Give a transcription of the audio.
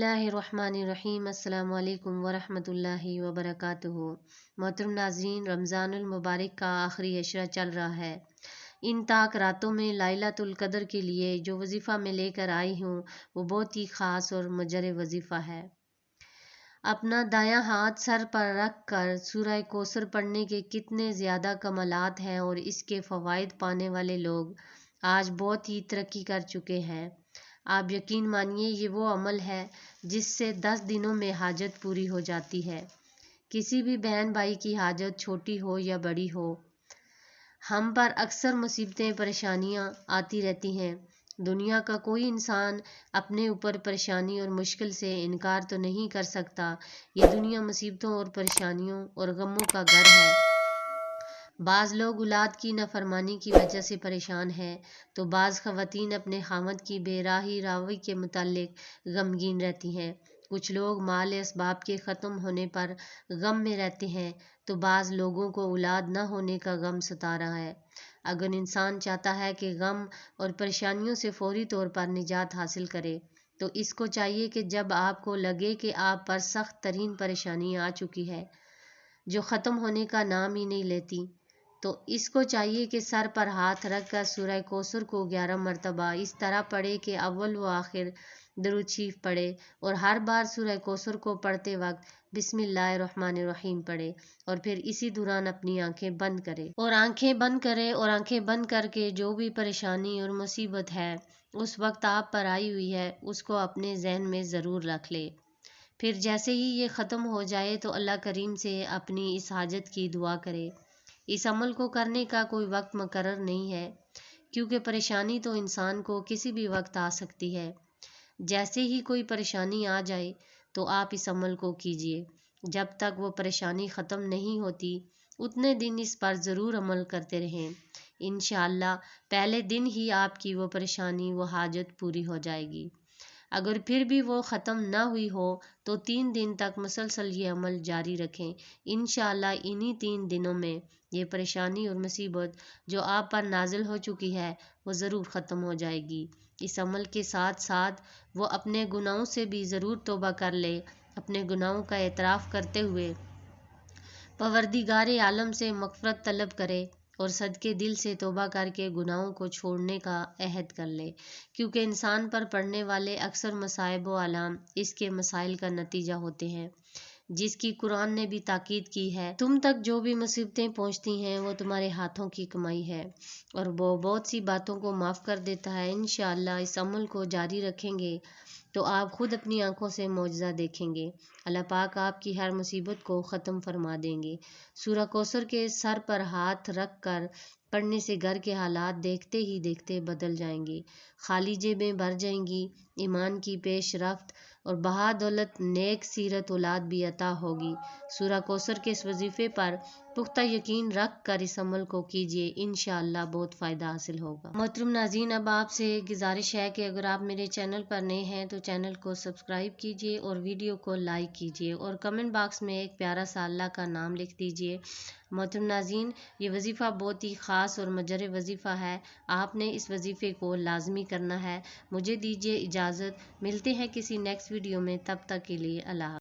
बिस्मिल्लाहिर्रहमानिर्रहीम। अस्सलाम वालेकुम वरहमतुल्लाहि वबरकातुहू। मोहतरम नाज़रीन, रमज़ानुल मुबारक का आखिरी अशरा चल रहा है। इन ताक रातों में लाइलातुल क़द्र के लिए जो वजीफ़ा मैं लेकर आई हूँ वो बहुत ही ख़ास और मुजर्रब वजीफ़ा है। अपना दायां हाथ सर पर रख कर सूरह कौसर पढ़ने के कितने ज़्यादा कमालात हैं और इसके फ़वाइद पाने वाले लोग आज बहुत ही तरक्की कर चुके हैं। आप यकीन मानिए ये वो अमल है जिससे 10 दिनों में हाजत पूरी हो जाती है। किसी भी बहन भाई की हाजत छोटी हो या बड़ी हो, हम पर अक्सर मुसीबतें परेशानियां आती रहती हैं। दुनिया का कोई इंसान अपने ऊपर परेशानी और मुश्किल से इनकार तो नहीं कर सकता। ये दुनिया मुसीबतों और परेशानियों और गमों का घर है। बाज़ लोग औलाद की नाफरमानी की वजह से परेशान हैं तो बाज़ ख़वातीन अपने खामद की बेराही रावी के मुतालिक गमगीन रहती हैं। कुछ लोग माल असबाब के ख़त्म होने पर गम में रहते हैं तो बाज़ लोगों को औलाद न होने का गम सता रहा है। अगर इंसान चाहता है कि गम और परेशानियों से फौरी तौर पर निजात हासिल करे तो इसको चाहिए कि जब आपको लगे कि आप पर सख्त तरीन परेशानी आ चुकी है जो ख़त्म होने का नाम ही नहीं लेती, तो इसको चाहिए कि सर पर हाथ रख कर सूरह कौसर को 11 मरतबा इस तरह पढ़े कि अव्वल व आखिर दरूद शरीफ पढ़े और हर बार सूरह कौसर को पढ़ते वक्त बिस्मिल्लाहिर्रहमानिर्रहीम पढ़े और फिर इसी दौरान अपनी आंखें बंद करे और आंखें बंद करके जो भी परेशानी और मुसीबत है उस वक्त आप पर आई हुई है उसको अपने जहन में ज़रूर रख ले। फिर जैसे ही ये ख़त्म हो जाए तो अल्लाह करीम से अपनी इस हाजत की दुआ करे। इस अमल को करने का कोई वक्त मुकर्रर नहीं है क्योंकि परेशानी तो इंसान को किसी भी वक्त आ सकती है। जैसे ही कोई परेशानी आ जाए तो आप इस अमल को कीजिए। जब तक वो परेशानी ख़त्म नहीं होती उतने दिन इस पर ज़रूर अमल करते रहें। इंशाअल्लाह पहले दिन ही आपकी वो परेशानी वो हाजत पूरी हो जाएगी। अगर फिर भी वो ख़त्म ना हुई हो तो 3 दिन तक मुसलसल ये अमल जारी रखें। इंशाअल्लाह इन्हीं 3 दिनों में ये परेशानी और मुसीबत जो आप पर नाजिल हो चुकी है वो ज़रूर ख़त्म हो जाएगी। इस अमल के साथ साथ वो अपने गुनाहों से भी ज़रूर तौबा कर ले। अपने गुनाहों का एतराफ़ करते हुए परवरदिगार आलम से मग़फ़िरत तलब करे और सदके दिल से तौबा करके गुनाहों को छोड़ने का अहद कर ले, क्योंकि इंसान पर पड़ने वाले अक्सर मसाइब व आलाम इसके मसाइल का नतीजा होते हैं, जिसकी कुरान ने भी ताकीद की है। तुम तक जो भी मुसीबतें पहुंचती हैं वो तुम्हारे हाथों की कमाई है और वो बहुत सी बातों को माफ़ कर देता है। इंशाअल्लाह इस अमल को जारी रखेंगे तो आप खुद अपनी आंखों से मौजज़ा देखेंगे। अल्लाह पाक आपकी हर मुसीबत को ख़त्म फरमा देंगे। सूरह कौसर के सर पर हाथ रख कर पढ़ने से घर के हालात देखते ही देखते बदल जाएंगे। खाली जेबें भर जाएंगी, ईमान की पेशरफ्त और बहादौलत नेक सीरत औलाद भी अता होगी। सूरह कौसर के इस वजीफ़े पर पुख्ता यकीन रख कर इस अमल को कीजिए, इंशाअल्लाह बहुत फ़ायदा हासिल होगा। मोहतरम नाज़रीन, अब आपसे गुजारिश है कि अगर आप मेरे चैनल पर नए हैं तो चैनल को सब्सक्राइब कीजिए और वीडियो को लाइक कीजिए और कमेंट बॉक्स में एक प्यारा सा अल्लाह का नाम लिख दीजिए। मोहतरम नाज़रीन, ये वजीफ़ा बहुत ही ख़ास और मुजर्रब वजीफ़ा है। आपने इस वजीफ़े को लाजमी करना है। मुझे दीजिए इजाज़त, मिलते हैं किसी नेक्स्ट वीडियो में, तब तक के लिए अल्लाह।